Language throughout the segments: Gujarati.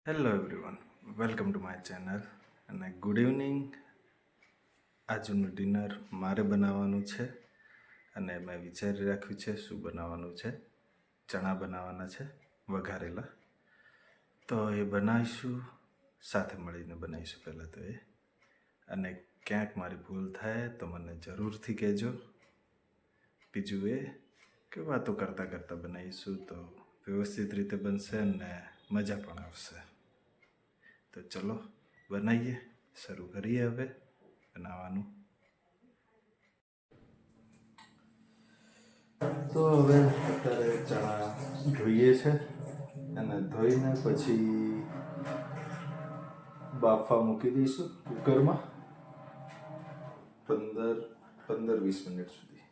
Hello everyone, welcome to my channel અને ગુડ ઇવનિંગ. આજનું ડિનર મારે બનાવવાનું છે અને મેં વિચારી રાખ્યું છે શું બનાવવાનું છે. ચણા બનાવવાના છે વઘારેલા. તો એ બનાવીશું, સાથે મળીને બનાવીશું. પહેલાં તો એ, અને ક્યાંક મારી ભૂલ થાય તો મને જરૂરથી કહેજો. બીજું એ કે વાતો કરતાં કરતાં બનાવીશું તો વ્યવસ્થિત રીતે બનશે અને મજા પણ આવશે. તો ચલો બનાવીએ, શરૂ કરીએ હવે બનાવવાનું. તો હવે અત્યારે ચણા ધોઈએ છે અને ધોઈને પછી બાફા મૂકી દઈશું કુકરમાં 15-20 મિનિટ સુધી.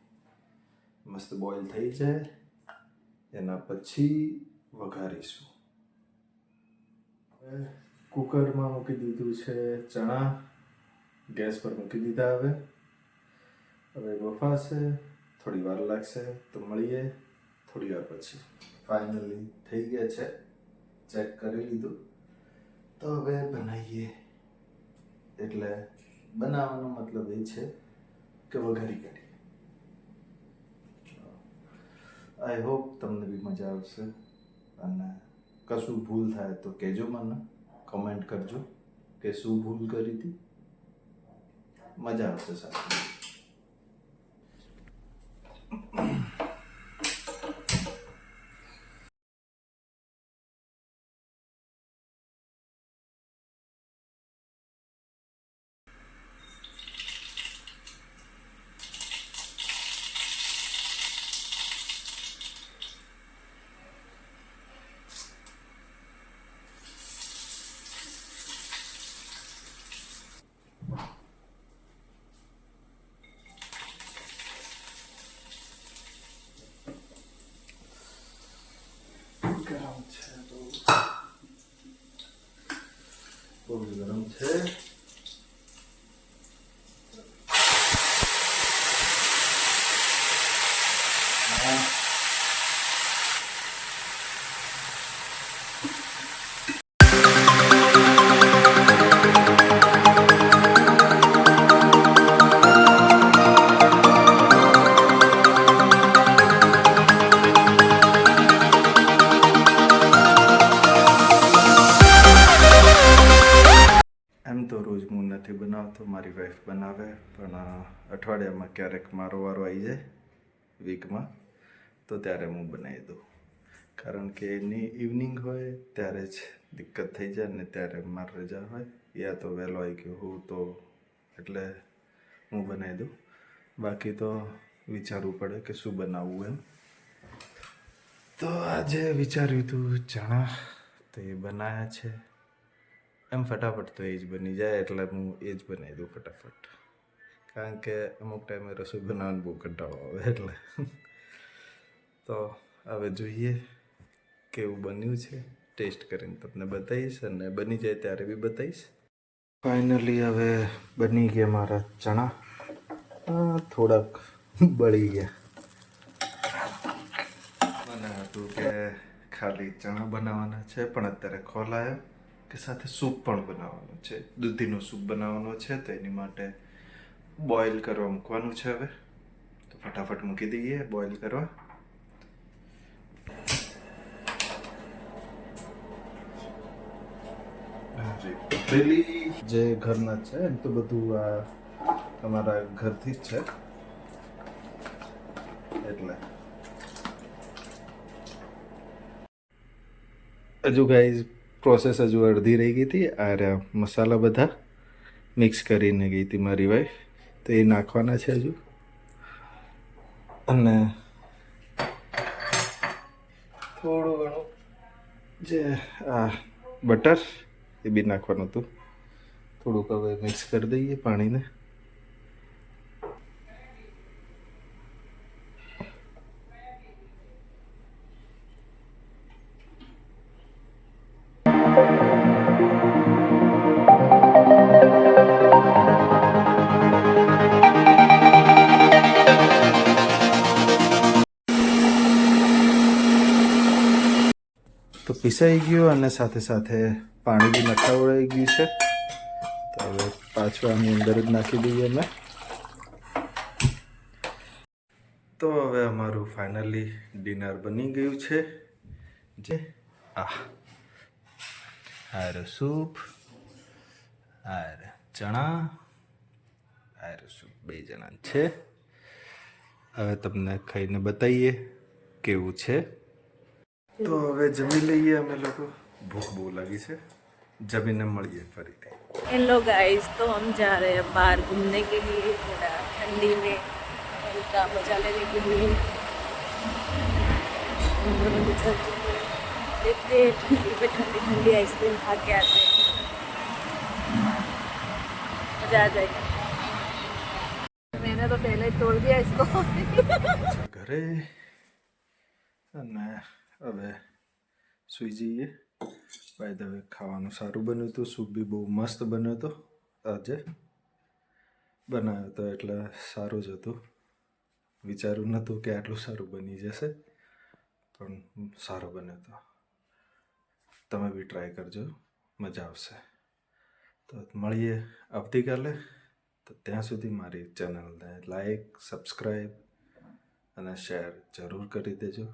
મસ્ત બોઇલ થઈ જાય એના પછી વઘારીશું. કુકરમાં મૂકી દીધું છે ચણા, ગેસ પર મૂકી દીધા. હવે બફાશે, થોડી વાર લાગશે. તો મળીએ થોડી વાર પછી. ફાઇનલી થઈ ગયા છે, ચેક કરી લીધું. તો હવે બનાવીએ. એટલે બનાવવાનો મતલબ એ છે કે વઘારી કાઢીએ. આઈ હોપ તમને બી મજા આવશે, અને કશું ભૂલ થાય તો કહેજો, મને કમેન્ટ કરજો કે શું ભૂલ કરી હતી. મજા આવશે સાથે. ગરમ છે, બહુ ગરમ છે. એમ તો રોજ હું નથી બનાવતો, મારી વાઈફ બનાવે, પણ અઠવાડિયામાં ક્યારેક મારો વારો આવી જાય વીકમાં, તો ત્યારે હું બનાવી દઉં. કારણ કે એની ઇવનિંગ હોય ત્યારે જ દિક્કત થઈ જાય, ને ત્યારે મારી રજા હોય, યા તો વહેલો આવી ગયો હું તો એટલે હું બનાવી દઉં. બાકી તો વિચારવું પડે કે શું બનાવવું એમ. તો આજે વિચાર્યું હતું ચણા, તો એ બનાવ્યા છે. એમ ફટાફટ તો એ જ બની જાય, એટલે હું એ જ બનાવી દઉં ફટાફટ. કારણ કે અમુક ટાઈમે રસોઈ બનાવવાનો બહુ કંટાળો આવે એટલે. તો હવે જોઈએ કેવું બન્યું છે, ટેસ્ટ કરીને તમને બતાવીશ, અને બની જાય ત્યારે બી બતાવીશ. ફાઇનલી હવે બની ગયા મારા ચણા. થોડાક બળી ગયા. મને હતું કે ખાલી ચણા બનાવવાના છે, પણ અત્યારે ખોલાયો કે સાથે સૂપ પણ બનાવવાનો છે. દૂધીનો સૂપ બનાવવાનો છે, તો એની માટે બોઇલ કરવા મૂકવાનું છે. હવે તો ફટાફટ મૂકી દઈએ બોઇલ કરવા. જે ઘરના છે એમ તો બધું આ તમારા ઘરથી જ છે, એટલે હજુ ગાઈઝ પ્રોસેસ હજુ અડધી રહી ગઈ હતી. આ રહ્યા મસાલા બધા મિક્સ કરીને ગઈ હતી મારી વાઈફ, તો એ નાખવાના છે હજુ. અને થોડું ઘણું જે આ બટર એ બી નાખવાનું હતું. થોડુંક હવે મિક્સ કરી દઈએ પાણીને. તો પીસાઈ ગયું અને સાથે સાથે પાણી બી નખાવડાઈ ગયું છે. તો હવે પાછું આની અંદર જ નાખી દઈએ અમે. તો હવે અમારું ફાઇનલી ડિનર બની ગયું છે. જે હાર સૂપ, હાર ચણા, હાર સૂપ 2 જણા છે. હવે તમને ખાઈને બતાવીએ કેવું છે. તો હવે જમી લઈએ અમે લોકો. ભૂખ બહુ લાગી છે. जमीन મળીએ ફરીથી. हेलो गाइस, तो हम जा रहे हैं बाहर घूमने के लिए, थोड़ा ठंडी में हल्का मजा लेने के लिए। देखते हैं ठंडी में ठंडी ठंडी आइसक्रीम खा के आते हैं, मजा आ जाएगा। मैंने तो पहले ही तोड़ दिया इसको। ઘરે અને હવે સુઈ જઈએ. બાય ધ વે ખાવાનું સારું બન્યું હતું. સૂપ બી બહુ મસ્ત બન્યો હતો. આજે બનાવ્યો હતો એટલે સારું જ હતું. વિચાર્યું નહોતું કે આટલું સારું બની જશે, પણ સારું બન્યો હતો. તમે બી ટ્રાય કરજો, મજા આવશે. તો મળીએ આવતીકાલે. તો ત્યાં સુધી મારી ચેનલને લાઈક, સબસ્ક્રાઈબ અને શેર જરૂર કરી દેજો.